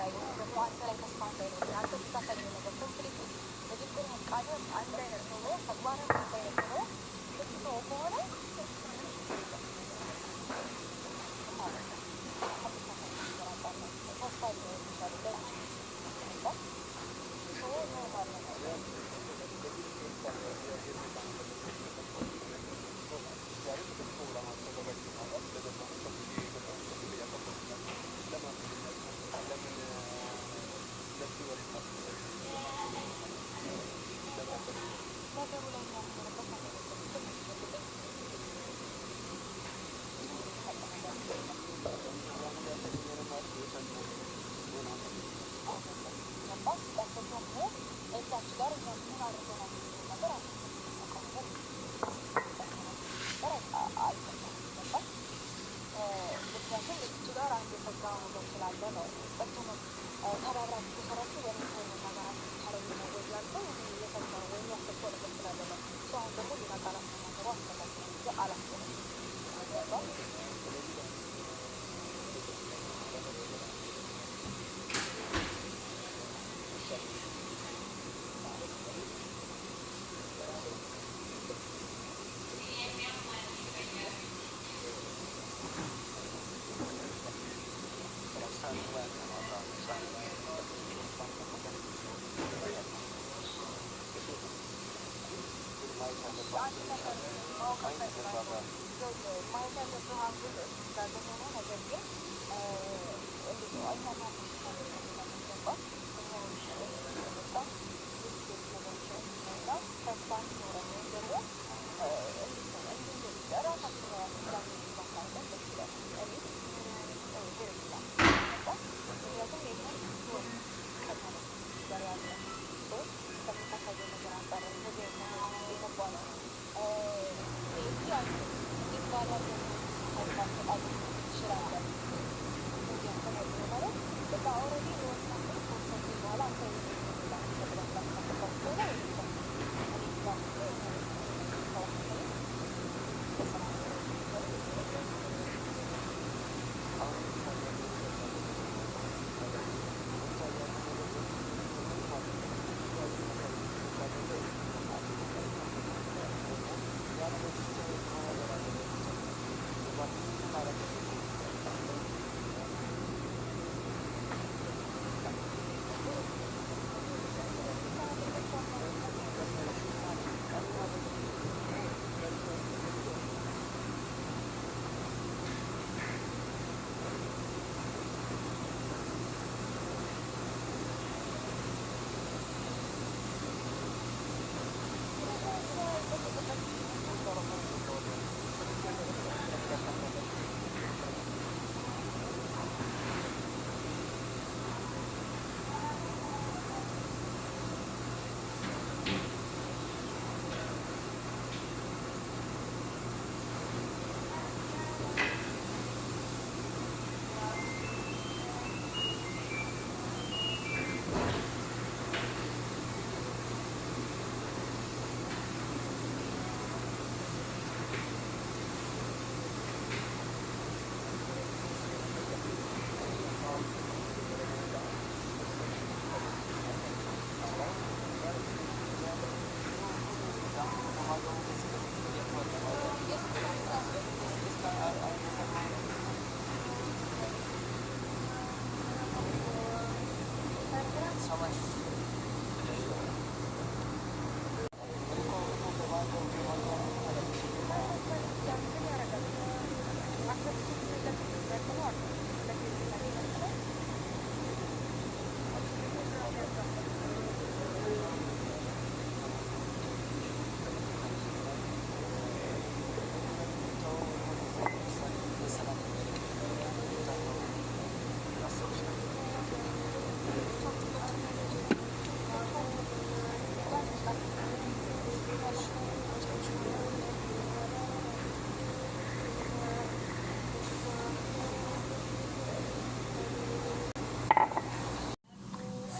ላይ ደግሞ አንተ ላይ ተስፋ እንዳይኖር አንተ ስታሳየው ነገር ኮምፕሊት ንግግር ቃል አንድ አይነት ሆኖ ተግባርን አንድ አይነት ሆኖ ልትተው ከሆነ ተስፋ ሊኖር ይችላል ኖርማል ነው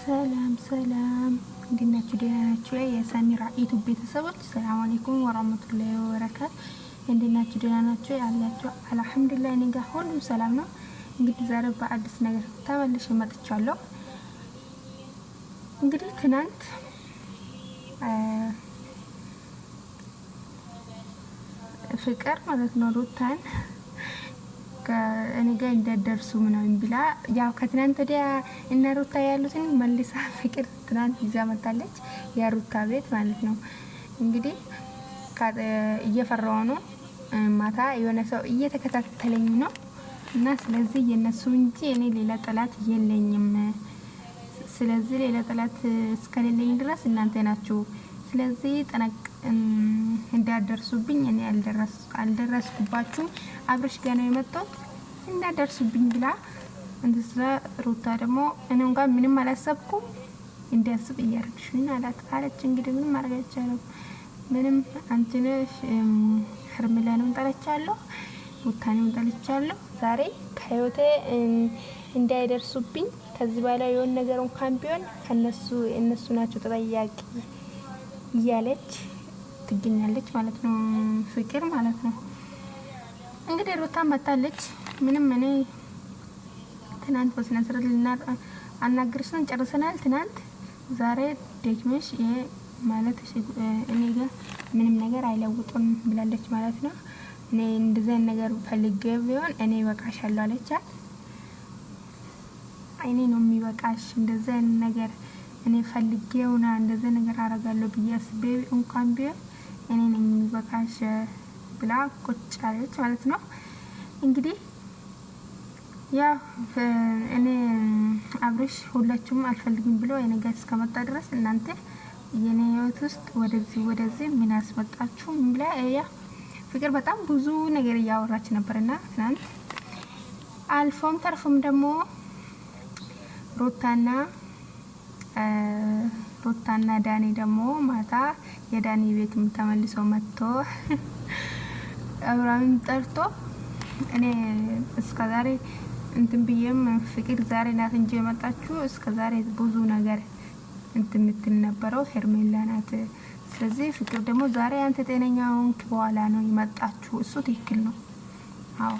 ሰላም ሰላም፣ እንዴት ናችሁ? ደህና ናችሁ? የሰሚራ ዩቲዩብ ቤተሰቦች ሰላም አለይኩም ወራህመቱላሂ ወበረካቱ። እንዴት ናችሁ? ደህና ናችሁ? ያላችሁ አልሐምዱሊላህ፣ እኔ ጋር ሁሉም ሰላም ነው። እንግዲህ ዛሬ በአዲስ ነገር ተመልሼ መጥቻለሁ። እንግዲህ ትናንት ፍቅር ማለት ነው ሩታን ከእኔ ጋር እንደደርሱ ምናምን ብላ ያው ከትናንት ወዲያ እና ሩታ ያሉትን መልሳ ፍቅር ትናንት ይዛ መጣለች፣ የሩታ ቤት ማለት ነው። እንግዲህ እየፈራው ነው፣ ማታ የሆነ ሰው እየተከታተለኝ ነው እና ስለዚህ የነሱ እንጂ እኔ ሌላ ጠላት የለኝም። ስለዚህ ሌላ ጠላት እስከሌለኝ ድረስ እናንተ ናችሁ። ስለዚህ እንዳደርሱብኝ እኔ አልደረስኩባችሁም። አብርሽ ጋር ነው የመጣሁት እንዳደርሱብኝ ብላ እንስራ። ሩታ ደግሞ እኔ እንኳን ምንም አላሰብኩም እንዲያስብ እያረግሽኝ አለች። እንግዲህ ምንም ማድረግ አይቻልም። ምንም አንቺ ነሽ ሄርሜላንም ጠልቻለሁ፣ ሩታንም ጠልቻለሁ። ዛሬ ከህይወቴ እንዳይደርሱብኝ ከዚህ በኋላ የሆነ ነገር እንኳን ቢሆን እነሱ ናቸው ተጠያቂ እያለች ትገኛለች ማለት ነው፣ ፍቅር ማለት ነው። እንግዲህ ሩታ መጣለች። ምንም እኔ ትናንት በስነ ስርዓት አናግርሽ ነው ጨርሰናል። ትናንት ዛሬ ደግመሽ ማለት እኔ ጋር ምንም ነገር አይለውጥም ብላለች ማለት ነው። እኔ እንደዛ ነገር ፈልጌ ቢሆን እኔ ይበቃሻለሁ አለቻት። እኔ ነው የሚበቃሽ እንደዛ ነገር እኔ ፈልጌውና እንደዛ ነገር አረጋለሁ ብዬ አስቤ እንኳን ቢሆን እኔ ነኝ የሚበቃሽ ብላ ቁጭ አለች ማለት ነው። እንግዲህ ያው እኔ አብርሽ ሁላችሁም አልፈልግም ብሎ የኔ ጋር እስከመጣ ድረስ እናንተ የኔ ህይወት ውስጥ ወደዚህ ምን ያስመጣችሁ ብላ ያ ፍቅር በጣም ብዙ ነገር እያወራች ነበርና ትናንት አልፎም ተርፎም ደግሞ ሩታና ዳኒ ደግሞ ማታ የዳኒ ቤት ተመልሶ መጥቶ አብራምን ጠርቶ እኔ እስከዛሬ እንትን ብዬም ፍቅር ዛሬ ናት እንጂ የመጣችሁ እስከዛሬ ብዙ ነገር እንትን ምትል ነበረው ሄርሜላ ናት። ስለዚህ ፍቅር ደግሞ ዛሬ አንተ ጤነኛውን በኋላ ነው የመጣችሁ። እሱ ትክክል ነው። አዎ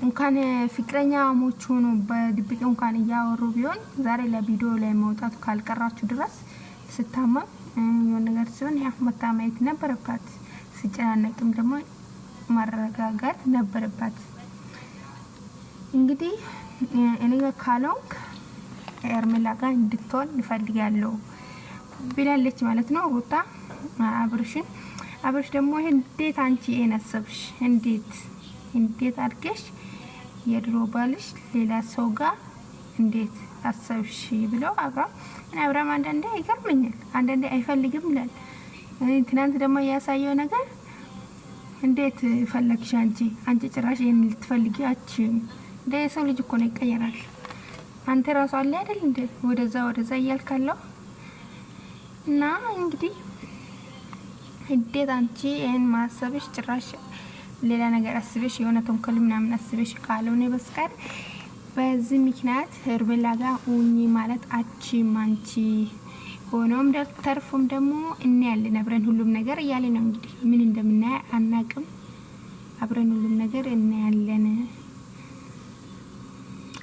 እንኳን ፍቅረኛ ሞቹ ነው በድብቅ እንኳን እያወሩ ቢሆን ዛሬ ለቪዲዮ ላይ መውጣቱ ካልቀራችሁ ድረስ ስታመም የሆነ ነገር ሲሆን ያ መታመየት ነበረባት። ሲጨናነቅም ደግሞ ማረጋጋት ነበረባት። እንግዲህ እኔ ካለውክ ሄርሜላ ጋር እንድትሆን እፈልጋለሁ ብላለች ማለት ነው ሩታ አብርሽ ደግሞ እንዴት አንቺ እነሰብሽ እንዴት አድርገሽ የድሮ ባልሽ ሌላ ሰው ጋር እንዴት አሰብሽ ብለው አብራም አንዳንዴ ይገርመኛል፣ አንዳንዴ አይፈልግም ይላል። ትናንት ደግሞ ያሳየው ነገር እንዴት ፈለግሽ አንቺ ጭራሽ ይሄን ልትፈልጊያች እንደ ሰው ልጅ እኮ ነው ይቀየራል። አንተ ራሱ አለ አይደል እንደ ወደዛ እያልካለው እና እንግዲህ እንዴት አንቺ ይሄን ማሰብሽ ጭራሽ ሌላ ነገር አስበሽ የሆነ ተንኮል ምናምን አስበሽ ካልሆነ በስቀር በዚህ ምክንያት ሄርሜላ ጋር ኡኒ ማለት አንቺ ሆኖም ተርፎም ደግሞ እናያለን አብረን ሁሉም ነገር እያለ ነው። እንግዲህ ምን እንደምናይ አናቅም። አብረን ሁሉም ነገር እናያለን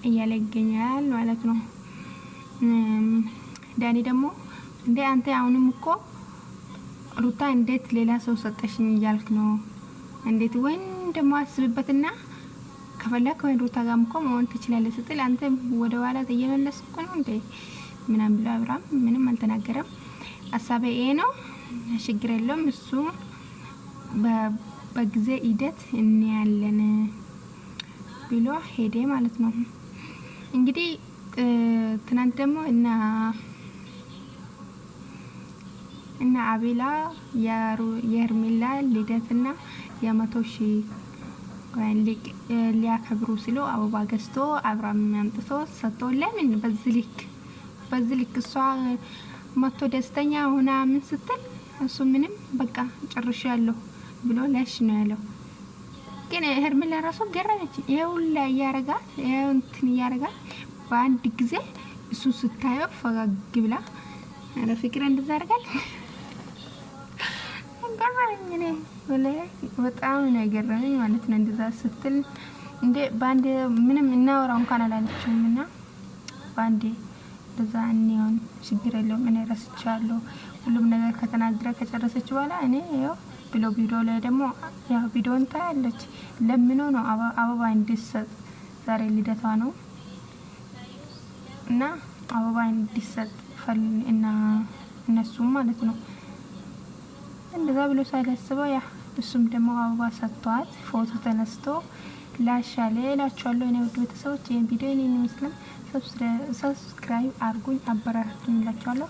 እያለ ይገኛል ማለት ነው። ዳኒ ደግሞ እንዴ አንተ አሁንም እኮ ሩታ እንዴት ሌላ ሰው ሰጠሽኝ እያልክ ነው እንዴት ወይን ደግሞ አስብበትና ከፈለክ ወይ ሩታ ጋርም እኮ መሆን ትችላለህ ስትል አንተ ወደ ኋላ ተየመለስኩ ነው እንዴ ምናምን ብሎ አብራም ምንም አልተናገረም። ሐሳቤ ይሄ ነው፣ ችግር የለውም እሱ በጊዜ ሂደት እናያለን ብሎ ሄደ ማለት ነው። እንግዲህ ትናንት ደግሞ እና አቤላ የሄርሜላ ልደትና የ100,000 ሊያከብሩ ሲሉ አበባ ገዝቶ አብራም አምጥቶ ሰጥቶ ለምን በዚህ ልክ እሷ መቶ ደስተኛ ሆና ምን ስትል እሱ ምንም በቃ ጨርሻለሁ ብሎ ላሽ ነው ያለው። ግን ሄርሜላ ራሱ ገረመች። ይኸውላ እያረጋት እያረጋት በአንድ ጊዜ እሱ ስታየው ፈገግ ብላ ፍቅር እንደዛ አርጋል። ገረመኝ እኔ በጣም ነው የገረመኝ ማለት ነው። እንደዛ ስትል እንዴ ባንዴ ምንም እናወራው እንኳን አላለችኝና ባንዴ ለዛ እንየውን ችግር የለውም እኔ ረስቻለሁ ሁሉም ነገር ከተናገረ ከጨረሰች በኋላ እኔ ያው ብሎ ቪዲዮ ላይ ደግሞ ያው ቪዲዮን ታያለች ለምኖ ነው አበባ እንዲሰጥ ዛሬ ልደቷ ነው እና አበባ እንዲሰጥ እና እነሱም ማለት ነው እንደዛ ብሎ ሳይለስበው ያ እሱም ደግሞ አበባ ሰጥቷት ፎቶ ተነስቶ ላሻለ እላችኋለሁ። እኔ ውድ ቤተሰቦች ይሄን ቪዲዮ እኔን ይመስላል። ሰብስክራይብ አድርጉኝ አበረታቱኝ እላችኋለሁ።